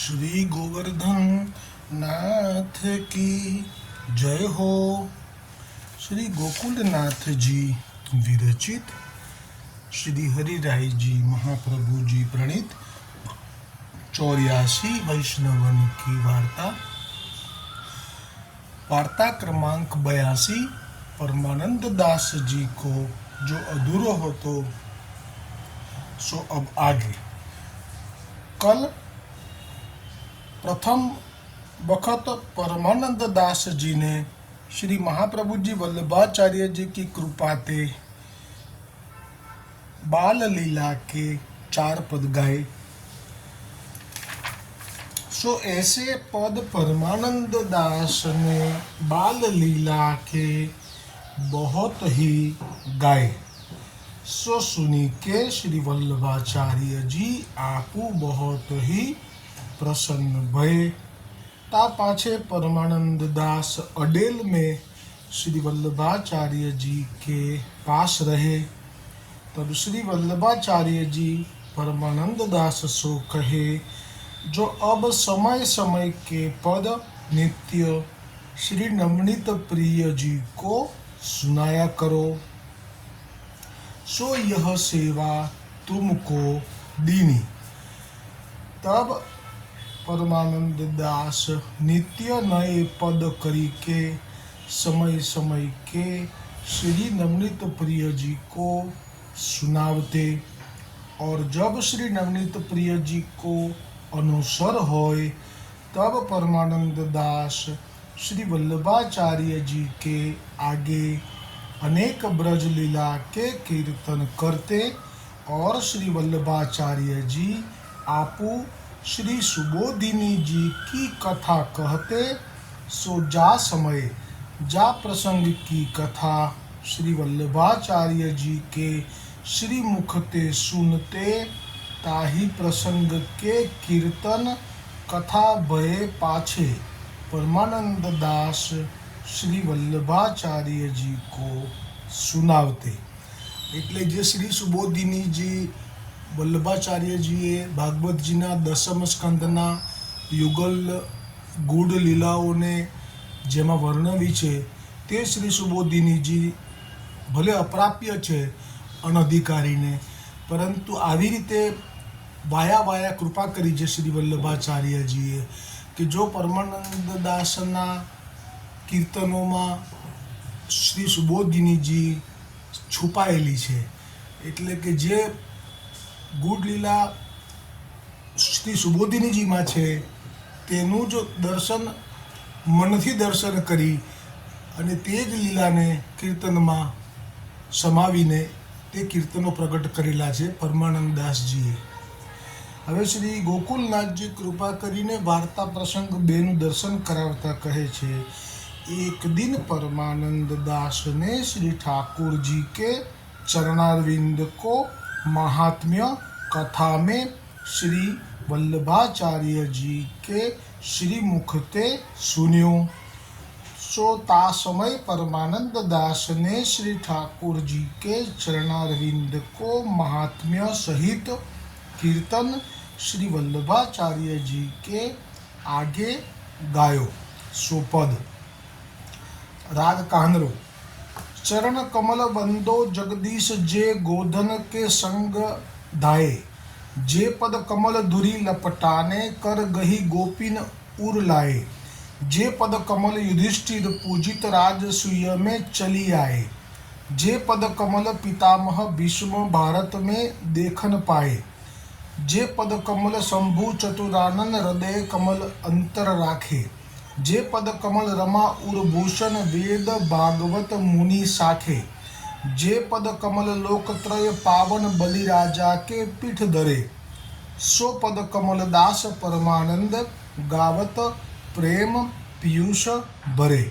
श्री गोवर्धन नाथ की जय हो। श्री गोकुलनाथ जी विरचित श्री हरिराय जी महाप्रभु जी प्रणीत 84 वैष्णवन की वार्ता क्रमांक 82। परमानंद दास जी को जो अधूरो हो तो सो अब आगे। कल प्रथम वक्त परमानंद दास जी ने श्री महाप्रभु जी वल्लभाचार्य जी की कृपा ते बाल लीला के 4 पद गाए। सो ऐसे पद परमानंद दास ने बाल लीला के बहुत ही गाए। सो सुनी के श्री वल्लभाचार्य जी आपू बहुत ही प्रसन्न भये। ता पाछे परमानंद दास अडेल में श्री वल्लभाचार्य जी के पास रहे। तब श्री वल्लभाचार्य जी परमानंद दास सो कहे, जो अब समय समय के पद नित्य श्री नवनीत प्रिय जी को सुनाया करो। सो यह सेवा तुमको दीनी। तब परमानंद दास नित्य नए पद करी के समय समय के श्री नवनीत प्रिय जी को सुनावते। और जब श्री नवनीत प्रिय जी को अनुसर होय तब परमानंद दास श्री वल्लभाचार्य जी के आगे अनेक ब्रज लीला के कीर्तन करते और श्री वल्लभाचार्य जी आपू श्री सुबोधिनी जी की कथा कहते। सो जा समय जा प्रसंग की कथा श्री वल्लभाचार्य जी के श्री मुखते सुनते, ताही प्रसंग के कीर्तन कथा भये पाछे परमानंद दास श्री वल्लभाचार्य जी को सुनावते। એટલે જે શ્રી સુબોધિનીજી વલ્લભાચાર્યજીએ ભાગવતજીના 10મ સ્કંદના યુગલ ગૂઢ લીલાઓને જેમાં વર્ણવી છે તે શ્રી સુબોધિનીજી ભલે અપ્રાપ્ય છે અનધિકારીને, પરંતુ આવી રીતે વાયા કૃપા કરી છે શ્રી વલ્લભાચાર્યજીએ કે જો પરમાનંદ દાસના કીર્તનોમાં શ્રી સુબોધિનીજી છુપાયેલી છે, એટલે કે જે ગૂઢ લીલા શ્રી સુબોધિનીજીમાં છે તેનું જ દર્શન મનથી દર્શન કરી અને તે જ લીલાને કીર્તનમાં સમાવીને તે કીર્તનો પ્રગટ કરેલા છે પરમાનંદ દાસજીએ। હવે શ્રી ગોકુલનાથજી કૃપા કરીને વાર્તા પ્રસંગ 2નું દર્શન કરાવતા કહે છે, एक दिन परमानंद दास ने श्री ठाकुर जी के चरणारविंद को महात्म्य कथा में श्री वल्लभाचार्य जी के श्री मुखते सुन्यो। सो ता समय परमानंद दास ने श्री ठाकुर जी के चरणारविंद को महात्म्य सहित कीर्तन श्री वल्लभाचार्य जी के आगे गायो। सो पद राग कांधरो। चरण कमल बंदो जगदीश जे गोधन के संग धाये, जे पद कमल धुरी लपटाने कर गही गोपिन उर लाए, जे पद कमल युधिष्ठिर पूजित राजसूय में चली आए, जे पद कमल पितामह भीष्म भारत में देखन पाए, जे पद कमल शंभु चतुरानन हृदय कमल अंतर राखे, जे पद कमल रमा उर्भूषण वेद भागवत मुनि साखे, जे पद कमल लोकत्रय पावन बलि राजा के पीठ धरे, सो पद कमल दास परमानंद गावत प्रेम पीयूष भरे।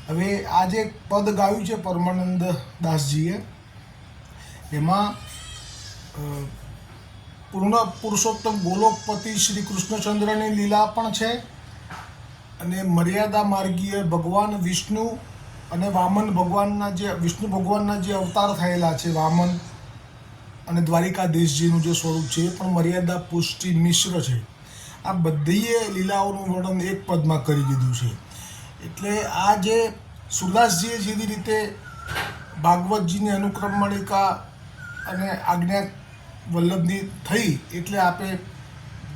હવે આજે પદ ગાયું છે પરમાનંદ દાસજીએ, એમાં પૂર્ણ પુરુષોત્તમ ગોલોકપતિ શ્રી કૃષ્ણચંદ્રની લીલા પણ છે અને મર્યાદા માર્ગીય ભગવાન વિષ્ણુ અને વામન ભગવાનના જે વિષ્ણુ ભગવાનના જે અવતાર થયેલા છે વામન અને દ્વારિકાધીશજીનું જે સ્વરૂપ છે એ પણ મર્યાદા પુષ્ટિ મિશ્ર છે। આ બધી લીલાઓનું વર્ણન એક પદમાં કરી દીધું છે. એટલે આ જે સુરદાસજીએ જેવી રીતે ભાગવતજીની અનુક્રમ મણિકા અને આજ્ઞા વલ્લભની થઈ, એટલે આપણે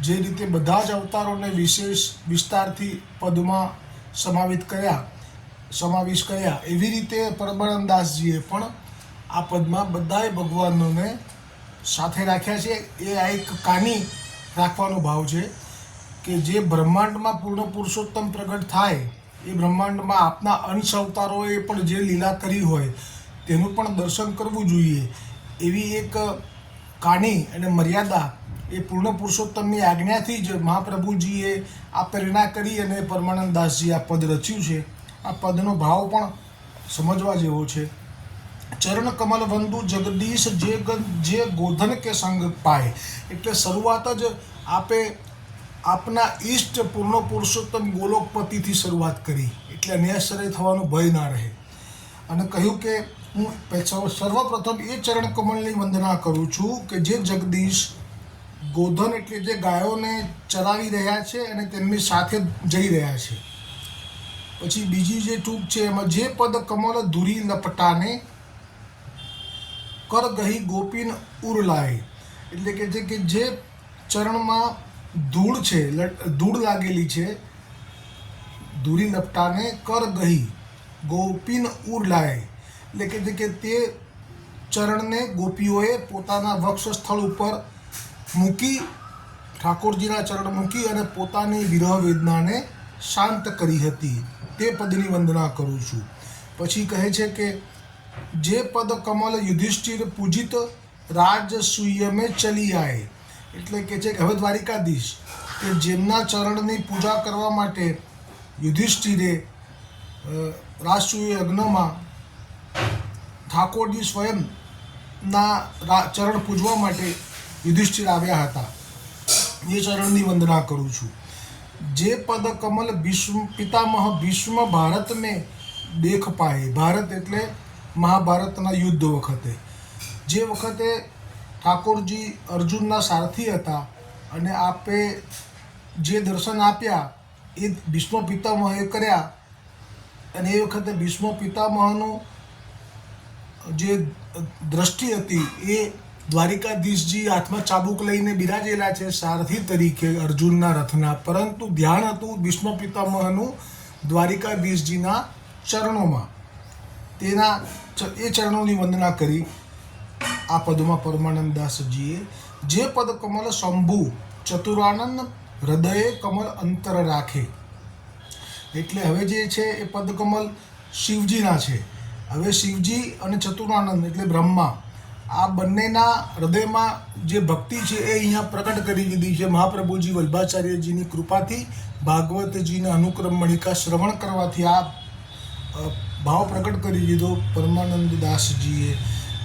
જે રીતે બધા જ અવતારોને વિશેષ વિસ્તારથી પદમાં સમાવેશ કર્યા, એવી રીતે પરમાનંદદાસજીએ પણ આ પદમાં બધાય ભગવાનોને સાથે રાખ્યા છે. એ આ એક કાની રાખવાનો ભાવ છે કે જે બ્રહ્માંડમાં પૂર્ણ પુરુષોત્તમ પ્રગટ થાય, એ બ્રહ્માંડમાં આપના અંશ અવતારોએ પણ જે લીલા કરી હોય તેનું પણ દર્શન કરવું જોઈએ. એવી એક કાની અને મર્યાદા એ પૂર્ણ પુરુષોત્તમની આજ્ઞાથી જ મહાપ્રભુજીએ આ પ્રેરણા કરી અને પરમાનંદદાસજી આ પદ રચ્યું છે. આ પદનો ભાવ પણ સમજવા જેવો છે. ચરણ કમલ વંદુ જગદીશ જે ગોધન કે સંગ પાય. એટલે શરૂઆત જ આપે આપના ઈષ્ટ પૂર્ણ પુરુષોત્તમ ગોલોકપતિથી શરૂઆત કરી, એટલે અન્યાશ્રય થવાનો ભય ના રહે. અને કહ્યું કે હું સર્વપ્રથમ એ ચરણ કમલની વંદના કરું છું કે જે જગદીશ ગોધન એટલે જે ગાયોને ચરાવી રહ્યા છે અને તેમની સાથે જઈ રહ્યા છે. પછી બીજી જે ટૂંક છે એમાં જે પદ કમલ ધૂરી લપટાને કર ગહી ગોપીન ઉરલાય. એટલે કે જે ચરણમાં ધૂળ છે, ધૂળ લાગેલી છે, ધૂરી લપટાને કર ગહી ગોપીન ઉરલાય. એટલે કે તે ચરણને ગોપીઓએ પોતાના વક્ષ સ્થળ ઉપર મૂકી, ઠાકોરજીના ચરણ મૂકી અને પોતાની વિરહ વેદનાને શાંત કરી હતી. તે પદની વંદના કરું છું. પછી કહે છે કે જે પદ કમલ યુધિષ્ઠિર પૂજિત રાજસૂય મેં ચલી આય. એટલે કે છે કે હવે દ્વારિકાધીશ કે જેમના ચરણની પૂજા કરવા માટે યુધિષ્ઠિરે રાજસૂય યજ્ઞમાં ઠાકોરજી સ્વયંના ચરણ પૂજવા માટે યુધિષ્ઠિર આવ્યા હતા, એ ચરણની વંદના કરું છું. જે પદ કમલ પિતામહ ભીષ્મ ભારત મેં દેખ પાય. ભારત એટલે મહાભારતના યુદ્ધ વખતે, જે વખતે ઠાકોરજી અર્જુનના સારથી હતા અને આપે જે દર્શન આપ્યા એ ભીષ્મ પિતામહે કર્યા. અને એ વખતે ભીષ્મ પિતામહનું જે દ્રષ્ટિ હતી એ દ્વારિકાધીશજી હાથમાં ચાબુક લઈને બિરાજેલા છે સારથી તરીકે અર્જુનના રથના, પરંતુ ધ્યાન હતું ભીષ્મ પિતામહનું દ્વારિકાધીશજીના ચરણોમાં. એ ચરણોની વંદના કરી આ પદમાં પરમાનંદદાસજીએ. જે પદ કમલ શંભુ ચતુરાનંદ હૃદયે કમલ અંતર રાખે. એટલે હવે જે છે એ પદ કમલ શિવજીના છે. હવે શિવજી અને ચતુરાનંદ એટલે બ્રહ્મા, આ બંનેના હૃદયમાં જે ભક્તિ છે એ અહીંયા પ્રગટ કરી દીધી છે મહાપ્રભુજી વલ્ભાચાર્યજીની કૃપાથી. ભાગવતજીના અનુક્રમ મણિકા શ્રવણ કરવાથી આ ભાવ પ્રગટ કરી દીધો પરમાનંદદાસજીએ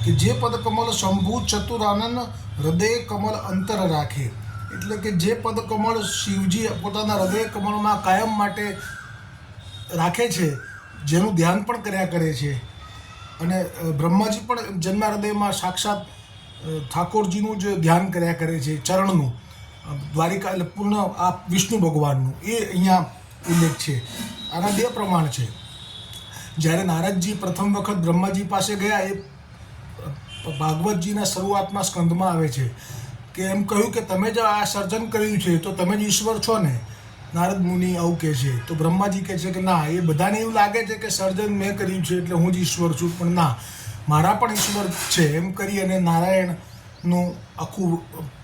કે જે પદ કમલ શંભુ ચતુરાનંદ હૃદય કમલ અંતર રાખે. એટલે કે જે પદ કમળ શિવજી પોતાના હૃદય કમળમાં કાયમ માટે રાખે છે, જેનું ધ્યાન પણ કર્યા કરે છે. અને બ્રહ્માજી પણ જન્મ હૃદયમાં સાક્ષાત ઠાકોરજીનું જ ધ્યાન કર્યા કરે છે, ચરણનું. દ્વારિકા એટલે પૂર્ણ આ વિષ્ણુ ભગવાનનું એ અહીંયા ઉલ્લેખ છે. આના બે પ્રમાણ છે. જ્યારે નારદજી પ્રથમ વખત બ્રહ્માજી પાસે ગયા, એ ભાગવતજીના શરૂઆતમાં સ્કંદમાં આવે છે કે એમ કહ્યું કે તમે જો આ સર્જન કર્યું છે તો તમે જ ઈશ્વર છો ને. નારદ મુનિ આવું કહે છે તો બ્રહ્માજી કહે છે કે ના, એ બધાને એવું લાગે છે કે સર્જન મેં કર્યું છે એટલે હું જ ઈશ્વર છું, પણ ના, મારા પણ ઈશ્વર છે. એમ કરી અને નારાયણનું આખું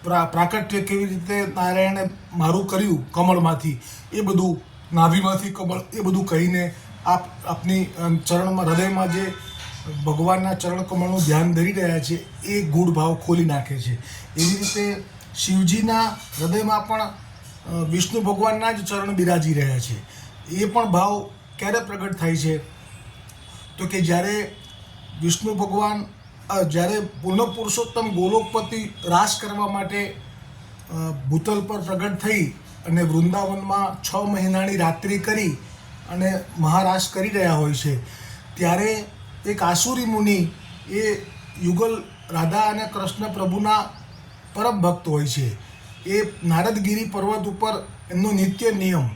પ્રાકટ્ય કેવી રીતે નારાયણે મારું કર્યું કમળમાંથી, એ બધું નાભીમાંથી કમળ, એ બધું કહીને આપની ચરણમાં હૃદયમાં જે ભગવાનના ચરણ કમળનું ધ્યાન ધરી રહ્યા છે એ ગૂઢ ભાવ ખોલી નાખે છે. એવી રીતે શિવજીના હૃદયમાં પણ વિષ્ણુ ભગવાનના જ ચરણ બિરાજી રહ્યા છે. એ પણ ભાવ ક્યારે પ્રગટ થાય છે તો કે જ્યારે વિષ્ણુ ભગવાન જ્યારે પૂર્ણ પુરુષોત્તમ ગોલોકપતિ રાસ કરવા માટે ભૂતલ પર પ્રગટ થઈ અને વૃંદાવનમાં 6 મહિનાની રાત્રિ કરી અને મહારાસ કરી રહ્યા હોય છે, ત્યારે એક આસુરી મુનિ એ યુગલ રાધા અને કૃષ્ણ પ્રભુના પરમ ભક્ત હોય છે. એ નારદગીરી પર્વત ઉપર એમનો નિત્ય નિયમ,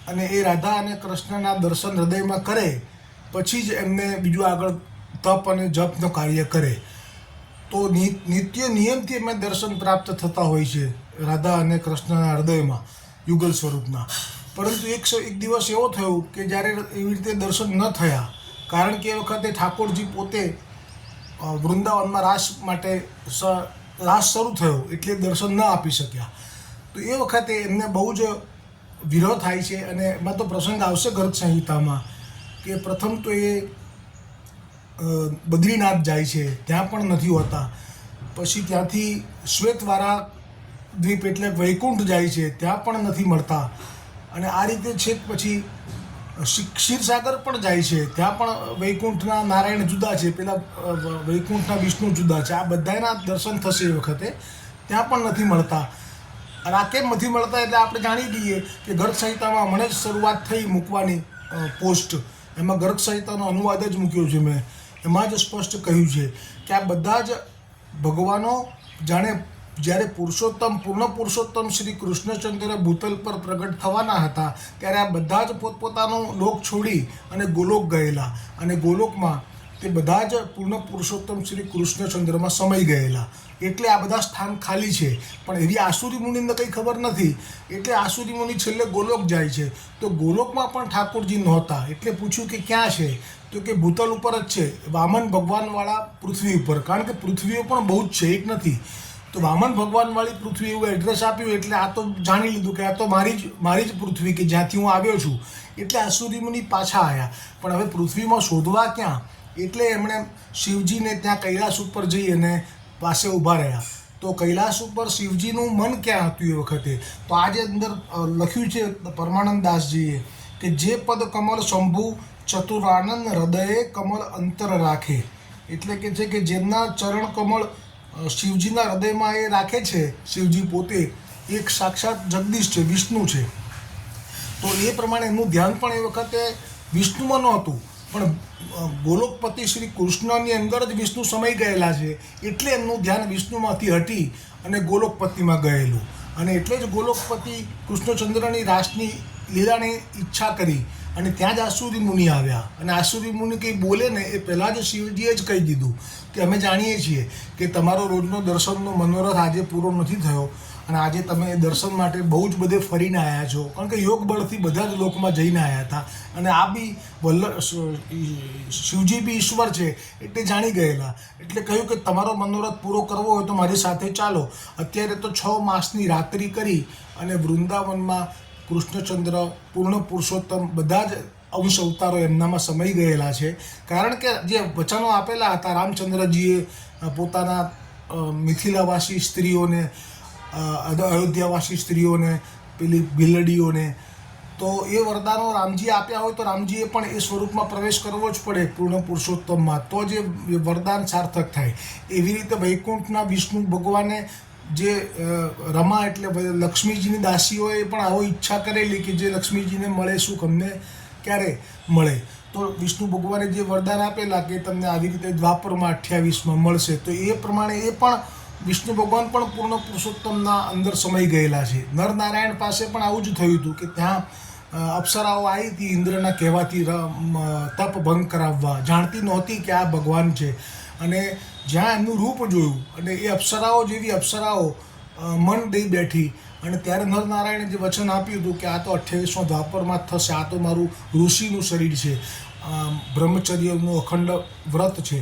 અને એ રાધા અને કૃષ્ણના દર્શન હૃદયમાં કરે પછી જ એમને બીજું આગળ તપ અને જપનું કાર્ય કરે. તો નિત્ય નિયમથી એમને દર્શન પ્રાપ્ત થતા હોય છે રાધા અને કૃષ્ણના હૃદયમાં યુગલ સ્વરૂપના. પરંતુ એક દિવસ એવો થયો કે જ્યારે એવી રીતે દર્શન ન થયા, કારણ કે એ વખતે ઠાકોરજી પોતે વૃંદાવનમાં રાસ માટે રાસ શરૂ થયો એટલે દર્શન ન આપી શક્યા. તો એ વખતે એમને બહુ જ વિરોધ થાય છે, અને એમાં તો પ્રસંગ આવશે ગર્ગ સંહિતામાં કે પ્રથમ તો એ બદ્રીનાથ જાય છે, ત્યાં પણ નથી હોતા. પછી ત્યાંથી શ્વેતવારા દ્વીપ એટલે વૈકુંઠ જાય છે, ત્યાં પણ નથી મળતા. અને આ રીતે છેક પછી ક્ષીરસાગર પણ જાય છે, ત્યાં પણ વૈકુંઠના નારાયણ જુદા છે, પેલા વૈકુંઠના વિષ્ણુ જુદા છે. આ બધાના દર્શન થશે એ વખતે, ત્યાં પણ નથી મળતા. અને આ કેમ નથી મળતા એટલે આપણે જાણી લઈએ કે ગર્ગ સંહિતામાં મને જ શરૂઆત થઈ મૂકવાની પોસ્ટ, એમાં ગર્ગ સંહિતાનો અનુવાદ જ મૂક્યો છે મેં. એમાં જ સ્પષ્ટ કહ્યું છે કે આ બધા જ ભગવાનો જાણે જ્યારે પૂર્ણ પુરુષોત્તમ શ્રી કૃષ્ણચંદ્ર ભૂતલ પર પ્રગટ થવાના હતા ત્યારે આ બધા જ પોતપોતાનો લોક છોડી અને ગોલોક ગયેલા, અને ગોલોકમાં તે બધા જ પૂર્ણ પુરુષોત્તમ શ્રી કૃષ્ણચંદ્રમાં સમાઈ ગયેલા. એટલે આ બધા સ્થાન ખાલી છે. પણ એવી આસુરી મુનિને કંઈ ખબર નથી, એટલે આસુરી મુનિ છેલ્લે ગોલોક જાય છે. તો ગોલોકમાં પણ ઠાકોરજી નહોતા, એટલે પૂછ્યું કે ક્યાં છે, તો કે ભૂતલ ઉપર જ છે, વામન ભગવાનવાળા પૃથ્વી ઉપર. કારણ કે પૃથ્વીઓ પણ બહુ જ છે, એક નથી. તો વામન ભગવાનવાળી પૃથ્વી એવું એડ્રેસ આપ્યું એટલે આ તો જાણી લીધું કે આ તો મારી જ પૃથ્વી કે જ્યાંથી હું આવ્યો છું. એટલે આસુરી મુનિ પાછા આવ્યા. પણ હવે પૃથ્વીમાં શોધવા ક્યાં, એટલે એમણે શિવજીને ત્યાં કૈલાસ ઉપર જઈ અને પાસે ઊભા રહ્યા. તો કૈલાસ ઉપર શિવજીનું મન ક્યાં હતું એ વખતે, તો આજે અંદર લખ્યું છે પરમાનંદદાસજીએ કે જે પદ કમલ શંભુ ચતુરાનંદ હૃદયે કમલ અંતર રાખે. એટલે કે છે કે જેમના ચરણ કમળ શિવજીના હૃદયમાં એ રાખે છે, શિવજી પોતે એક સાક્ષાત જગદીશ છે, વિષ્ણુ છે. તો એ પ્રમાણે એમનું ધ્યાન પણ એ વખતે વિષ્ણુમાં નહોતું, પણ ગોલોકપતિ શ્રી કૃષ્ણની અંદર જ વિષ્ણુ સમાઈ ગયેલા છે, એટલે એમનું ધ્યાન વિષ્ણુમાંથી હટી અને ગોલોકપતિમાં ગયેલું. અને એટલે જ ગોલોકપતિ કૃષ્ણચંદ્રની રાસની લીલાની ઈચ્છા કરી, અને ત્યાં જ આસુરી મુનિ આવ્યા. અને આસુરી મુનિ કંઈ બોલે ને એ પહેલાં જ શિવજીએ જ કહી દીધું કે અમે જાણીએ છીએ કે તમારો રોજનો દર્શનનો મનોરથ આજે પૂરો નથી થયો, અને આજે તમે દર્શન માટે બહુ જ બધે ફરીને આવ્યા છો, કારણ કે યોગ બળથી બધા જ લોકમાં જઈને આવ્યા હતા. અને આ બી શિવજી બી ઈશ્વર છે એટલે જાણી ગયેલા. એટલે કહ્યું કે તમારો મનોરથ પૂરો કરવો હોય તો મારી સાથે ચાલો. અત્યારે તો 6 માસની રાત્રિ કરી અને વૃંદાવનમાં કૃષ્ણચંદ્ર પૂર્ણ પુરુષોત્તમ બધા જ અંશ અવતારો એમનામાં સમાઈ ગયેલા છે. કારણ કે જે વચનો આપેલા હતા રામચંદ્રજીએ પોતાના મિથિલાવાસી સ્ત્રીઓને, અયોધ્યાવાસી સ્ત્રીઓને, પેલી બિલડીઓને, તો એ વરદાનો રામજીએ આપ્યા હોય તો રામજીએ પણ એ સ્વરૂપમાં પ્રવેશ કરવો જ પડે પૂર્ણ પુરુષોત્તમમાં, તો જ એ વરદાન સાર્થક થાય. એવી રીતે વૈકુંઠના વિષ્ણુ ભગવાને જે રમા એટલે લક્ષ્મીજીની દાસીઓએ પણ આવો ઈચ્છા કરેલી કે જે લક્ષ્મીજીને મળે સુખ અમને ક્યારે મળે. તો વિષ્ણુ ભગવાને જે વરદાન આપેલા કે તમને આવી રીતે દ્વાપરમાં 28માં મળશે, તો એ પ્રમાણે એ પણ વિષ્ણુ ભગવાન પણ પૂર્ણ પુરુષોત્તમના અંદર સમાઈ ગયેલા છે. નરનારાયણ પાસે પણ આવું જ થયું હતું કે ત્યાં અપ્સરાઓ આવી હતી ઇન્દ્રના કહેવાથી તપ ભંગ કરાવવા, જાણતી નહોતી કે આ ભગવાન છે. અને જ્યાં એમનું રૂપ જોયું અને એ અપ્સરાઓ જેવી અપ્સરાઓ મન દઈ બેઠી, અને ત્યારે નરનારાયણે જે વચન આપ્યું હતું કે આ તો 28મા દ્વાપરમાં જ થશે, આ તો મારું ઋષિનું શરીર છે, બ્રહ્મચર્યનું અખંડ વ્રત છે.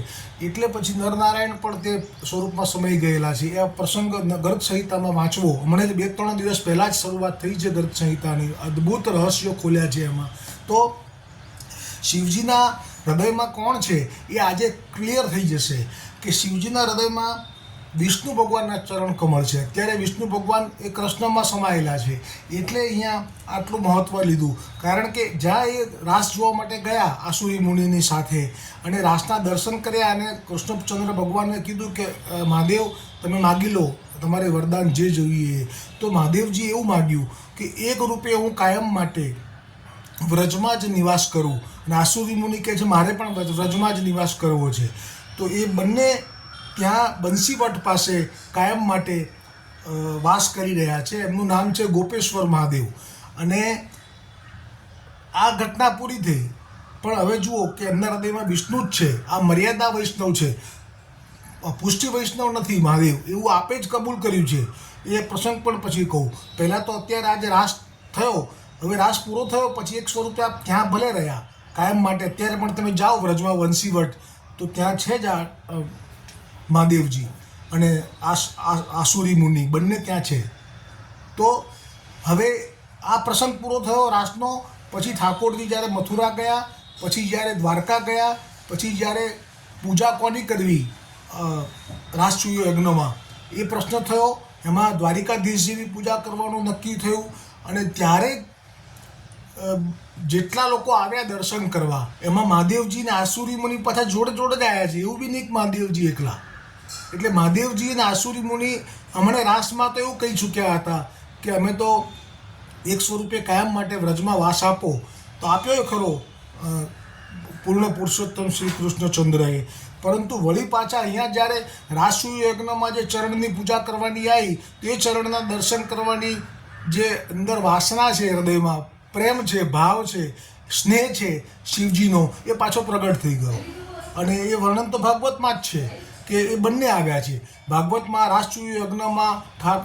એટલે પછી નરનારાયણ પણ તે સ્વરૂપમાં સમાઈ ગયેલા છે. એ પ્રસંગ ગર્ગ સંહિતામાં વાંચવો. હમણાં જ 2-3 દિવસ પહેલાં જ શરૂઆત થઈ છે ગર્ગ સંહિતાની, અદ્ભુત રહસ્યો ખોલ્યા છે એમાં. તો શિવજીના હૃદયમાં કોણ છે એ આજે ક્લિયર થઈ જશે કે શિવજીના હૃદયમાં વિષ્ણુ ભગવાનના ચરણ કમળ છે. અત્યારે વિષ્ણુ ભગવાન એ કૃષ્ણમાં સમાયેલા છે, એટલે અહીંયા આટલું મહત્ત્વ લીધું. કારણ કે જ્યાં એ રાસ જોવા માટે ગયા આસુરી મુનિની સાથે અને રાસના દર્શન કર્યા, અને કૃષ્ણચંદ્ર ભગવાનને કીધું કે મહાદેવ તમે માગી લો તમારે વરદાન જે જોઈએ. તો મહાદેવજી એવું માગ્યું કે એક રૂપે હું કાયમ માટે વ્રજમાં જ નિવાસ કરું, અને આસુરી મુનિ કહે છે મારે પણ વ્રજમાં જ નિવાસ કરવો છે. તો એ બંને ત્યાં બંસીવટ પાસે કાયમ માટે વાસ કરી રહ્યા છે. એમનું નામ છે ગોપેશ્વર મહાદેવ. અને આ ઘટના પૂરી થઈ, પણ હવે જુઓ કે એમના હૃદયમાં વિષ્ણુ જ છે. આ મર્યાદા વૈષ્ણવ છે, પુષ્ટિ વૈષ્ણવ નથી મહાદેવ, એવું આપે જ કબૂલ કર્યું છે. એ પ્રસંગ પણ પછી કહું. પહેલાં તો અત્યારે આજે રાસ થયો, હવે રાસ પૂરો થયો પછી 100 રૂપિયા ત્યાં ભલે રહ્યા કાયમ માટે. અત્યારે પણ તમે જાઓ વ્રજમાં વંશીવટ, તો ત્યાં છે જ આ મહાદેવજી અને આસુરી મુનિ બંને ત્યાં છે. તો હવે આ પ્રસંગ પૂરો થયો રાસનો. પછી ઠાકોરજી જ્યારે મથુરા ગયા, પછી જ્યારે દ્વારકા ગયા, પછી જ્યારે પૂજા કોની કરવી રાસચૂયો યજ્ઞમાં એ પ્રશ્ન થયો. એમાં દ્વારિકાધીશજીની પૂજા કરવાનું નક્કી થયું. અને ત્યારે જેટલા લોકો આવ્યા દર્શન કરવા, એમાં મહાદેવજી અને આસુરી મુનિ પાછા જોડે જોડે જ આવ્યા છે. એવું બી નહીં કે મહાદેવજી એકલા. એટલે મહાદેવજી અને આસુરી મુનિ હમણાં રાસમાં તો એવું કહી ચૂક્યા હતા કે અમે તો 100 રૂપિયા કાયમ માટે વ્રજમાં વાસ આપો. તો આપ્યો ખરો પૂર્ણ પુરુષોત્તમ શ્રી કૃષ્ણચંદ્રએ. પરંતુ વળી પાછા અહીંયા જ્યારે રાસચૂયો યજ્ઞમાં જે ચરણની પૂજા કરવાની આવી, તે ચરણના દર્શન કરવાની જે અંદર વાસના છે, હૃદયમાં પ્રેમ છે, ભાવ છે, સ્નેહ છે શિવજીનો, એ પાછો પ્રગટ થઈ ગયો. અને એ વર્ણન તો ભાગવતમાં જ છે કે એ બંને આવ્યા છે. ભાગવતમાં રાસચૂયો યજ્ઞમાં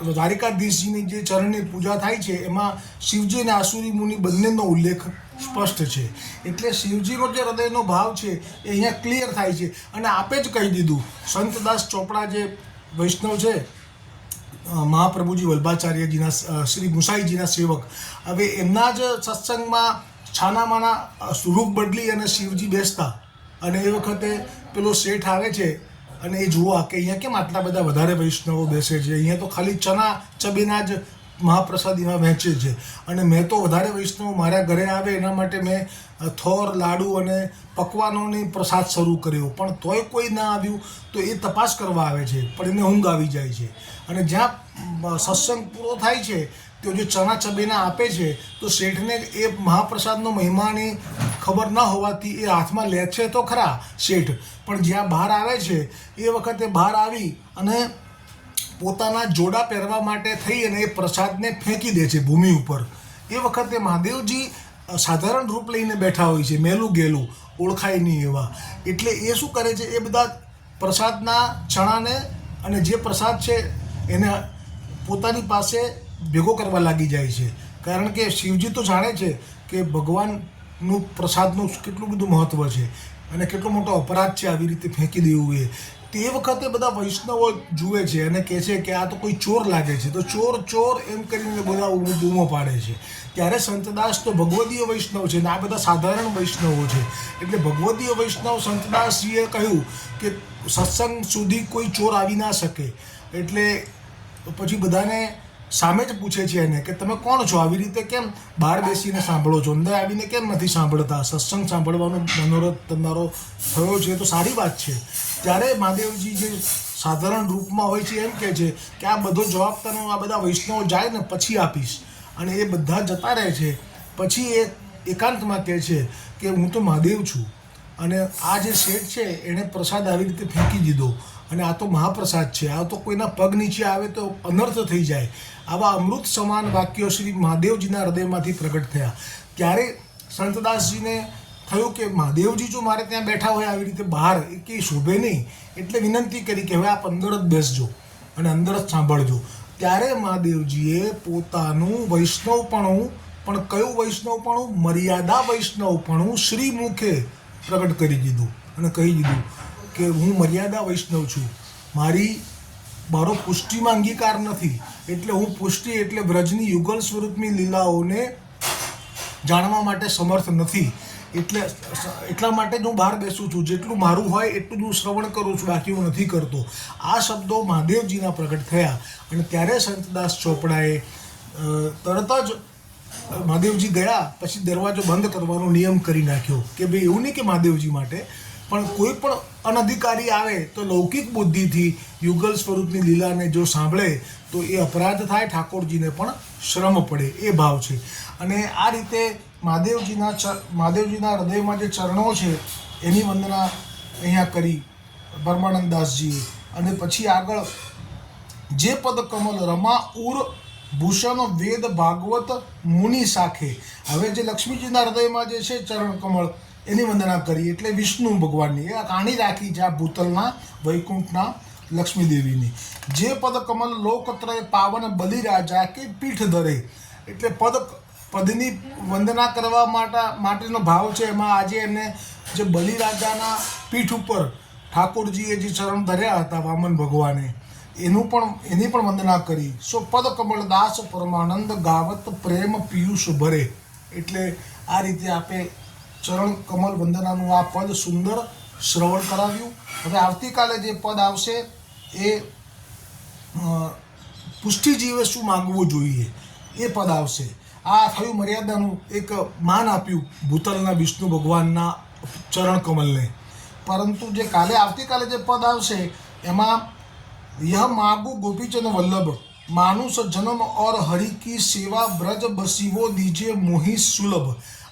દ્વારિકાધીશજીની જે ચરણની પૂજા થાય છે, એમાં શિવજી અને આસુરી મુનિ બંનેનો ઉલ્લેખ સ્પષ્ટ છે. એટલે શિવજીનો જે હૃદયનો ભાવ છે એ અહીંયા ક્લિયર થાય છે. અને આપે જ કહી દીધું. સંતદાસ ચોપડા જે વૈષ્ણવ છે, મહાપ્રભુજી વલ્ભાચાર્યજીના શ્રી ગુસાઈજીના સેવક, હવે એમના જ સત્સંગમાં છાનામાના રૂપ બદલી અને શિવજી બેસતા. અને એ વખતે પેલો શેઠ આવે છે અને એ જોવા કે અહીંયા કેમ આટલા બધા વધારે વૈષ્ણવો બેસે છે, અહીંયા તો ખાલી ચના ચબીના જ મહાપ્રસાદીમાં વહેંચે છે. અને મેં તો વધારે વૈષ્ણવ મારા ઘરે આવે એના માટે મેં થોર, લાડુ અને પકવાનોની પ્રસાદ શરૂ કર્યો. પણ તોય કોઈ ના આવ્યું, તો એ તપાસ કરવા આવે છે, પણ એને ઊંઘ આવી જાય છે. અને જ્યાં સત્સંગ પૂરો થાય છે, તો જે ચણા ચબીના આપે છે, તો શેઠને એ મહાપ્રસાદનો મહિમાની ખબર ન હોવાથી એ હાથમાં લે છે તો ખરા શેઠ, પણ જ્યાં બહાર આવે છે એ વખતે બહાર આવી અને પોતાના જોડા પહેરવા માટે થઈ અને એ પ્રસાદને ફેંકી દે છે ભૂમિ ઉપર. એ વખતે મહાદેવજી સાધારણ રૂપ લઈને બેઠા હોય છે, મેલું ગેલું, ઓળખાય નહીં એવા. એટલે એ શું કરે છે, એ બધા પ્રસાદના ચણાને અને જે પ્રસાદ છે એને પોતાની પાસે ભેગો કરવા લાગી જાય છે. કારણ કે શિવજી તો જાણે છે કે ભગવાનનું પ્રસાદનું કેટલું બધું મહત્ત્વ છે અને કેટલો મોટો અપરાધ છે આવી રીતે ફેંકી દેવું. એ તે વખતે બધા વૈષ્ણવો જુએ છે અને કહે છે કે આ તો કોઈ ચોર લાગે છે, તો ચોર ચોર એમ કરીને બધા બૂમો પાડે છે. ત્યારે સંતદાસ તો ભગવદીય વૈષ્ણવ છે ને આ બધા સાધારણ વૈષ્ણવો છે. એટલે ભગવદીય વૈષ્ણવ સંતદાસજીએ કહ્યું કે સત્સંગ સુધી કોઈ ચોર આવી ના શકે. એટલે પછી બધાને સામે જ પૂછે છે એને કે તમે કોણ છો, આવી રીતે કેમ બહાર બેસીને સાંભળો છો, અંદર આવીને કેમ નથી સાંભળતા, સત્સંગ સાંભળવાનો મનોરથ તમારો થયો છે તો સારી વાત છે. ત્યારે મહાદેવજી જે સાધારણ રૂપમાં હોય છે એમ કહે છે કે આ બધો જવાબ તને આ બધા વૈષ્ણવો જાય ને પછી આપીશ. અને એ બધા જતા રહે છે. પછી એ એકાંતમાં કહે છે કે હું તો મહાદેવ છું અને આ જે શેઠ છે એણે પ્રસાદ આવી રીતે ફેંકી દીધો અને આ તો મહાપ્રસાદ છે, આ તો કોઈના પગ નીચે આવે તો અનર્થ થઈ જાય. આવા અમૃત સમાન વાક્યો શ્રી મહાદેવજીના હૃદયમાંથી પ્રગટ થયા. ત્યારે સંતદાસજીને થયું કે મહાદેવજી જો મારે ત્યાં બેઠા હોય આવી રીતે બહાર, એ કંઈ શોભે નહીં. એટલે વિનંતી કરી કે હવે આપ અંદર જ બેસજો અને અંદર જ સાંભળજો. ત્યારે મહાદેવજીએ પોતાનું વૈષ્ણવપણું, પણ કયું વૈષ્ણવપણું, મર્યાદા વૈષ્ણવપણું શ્રી મુખે પ્રગટ કરી દીધું અને કહી દીધું કે હું મર્યાદા વૈષ્ણવ છું, મારો પુષ્ટિમાં અંગીકાર નથી. એટલે હું પુષ્ટિ એટલે વ્રજની યુગલ સ્વરૂપની લીલાઓને જાણવા માટે સમર્થ નથી. એટલા માટે જ હું બહાર બેસું છું, જેટલું મારું હોય એટલું જ હું શ્રવણ કરું છું, બાકી હું નથી કરતો. આ શબ્દો મહાદેવજીના પ્રગટ થયા. અને ત્યારે સંતદાસ ચોપડાએ તરત જ મહાદેવજી ગયા પછી દરવાજો બંધ કરવાનો નિયમ કરી નાખ્યો કે ભાઈ એવું નહીં કે મહાદેવજી માટે, પણ કોઈ પણ અનધિકારી આવે તો લૌકિક બુદ્ધિથી યુગલ સ્વરૂપની લીલાને જો સાંભળે તો એ અપરાધ થાય, ઠાકોરજીને પણ શ્રમ પડે, એ ભાવ છે. અને આ રીતે મહાદેવજીના હૃદયમાં જે ચરણો છે એની વંદના અહીંયા કરી પરમાનંદદાસજીએ. અને પછી આગળ જે પદ કમલ રમા ઉર ભૂષણ વેદ ભાગવત મુનિ શાખે. હવે જે લક્ષ્મીજીના હૃદયમાં જે છે ચરણ કમળ, એની વંદના કરી એટલે વિષ્ણુ ભગવાનની એ કાણી રાખી છે આ ભૂતલના વૈકુંઠના લક્ષ્મી દેવીની. જે પદ કમલ લોકત્રય પાવન બલિરાજા કે પીઠ ધરે, એટલે પદની વંદના કરવા માટેનો ભાવ છે. એમાં આજે એમને જે બલિરાજાના પીઠ ઉપર ઠાકોરજીએ જે ચરણ ધર્યા હતા વામન ભગવાને, એની પણ વંદના કરી. સો પદ કમળ દાસ પરમાનંદ ગાવત પ્રેમ પિયુષ ભરે. એટલે આ રીતે આપે ચરણ કમલ વંદનાનું આ પદ સુંદર શ્રવણ કરાવ્યું. હવે આવતીકાલે જે પદ આવશે એ પુષ્ટિજીવે શું માંગવું જોઈએ એ પદ આવશે. આ થયું મર્યાદાનું એક માન આપ્યું ભૂતલના વિષ્ણુ ભગવાનના ચરણ કમલને. પરંતુ જે આવતીકાલે જે પદ આવશે એમાં यह मागु गोपीचंद वल्लभ मानुष जन्म और हरि की सेवा ब्रज बसीवो दीजे मोहि सुलभ.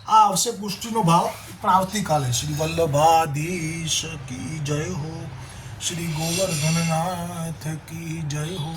આ આવશે પુષ્ટિનો ભાવ પણ આવતીકાલે. શ્રી વલ્લભાધીશ કી જય હો, શ્રી ગોવર્ધનનાથ કી જય હો.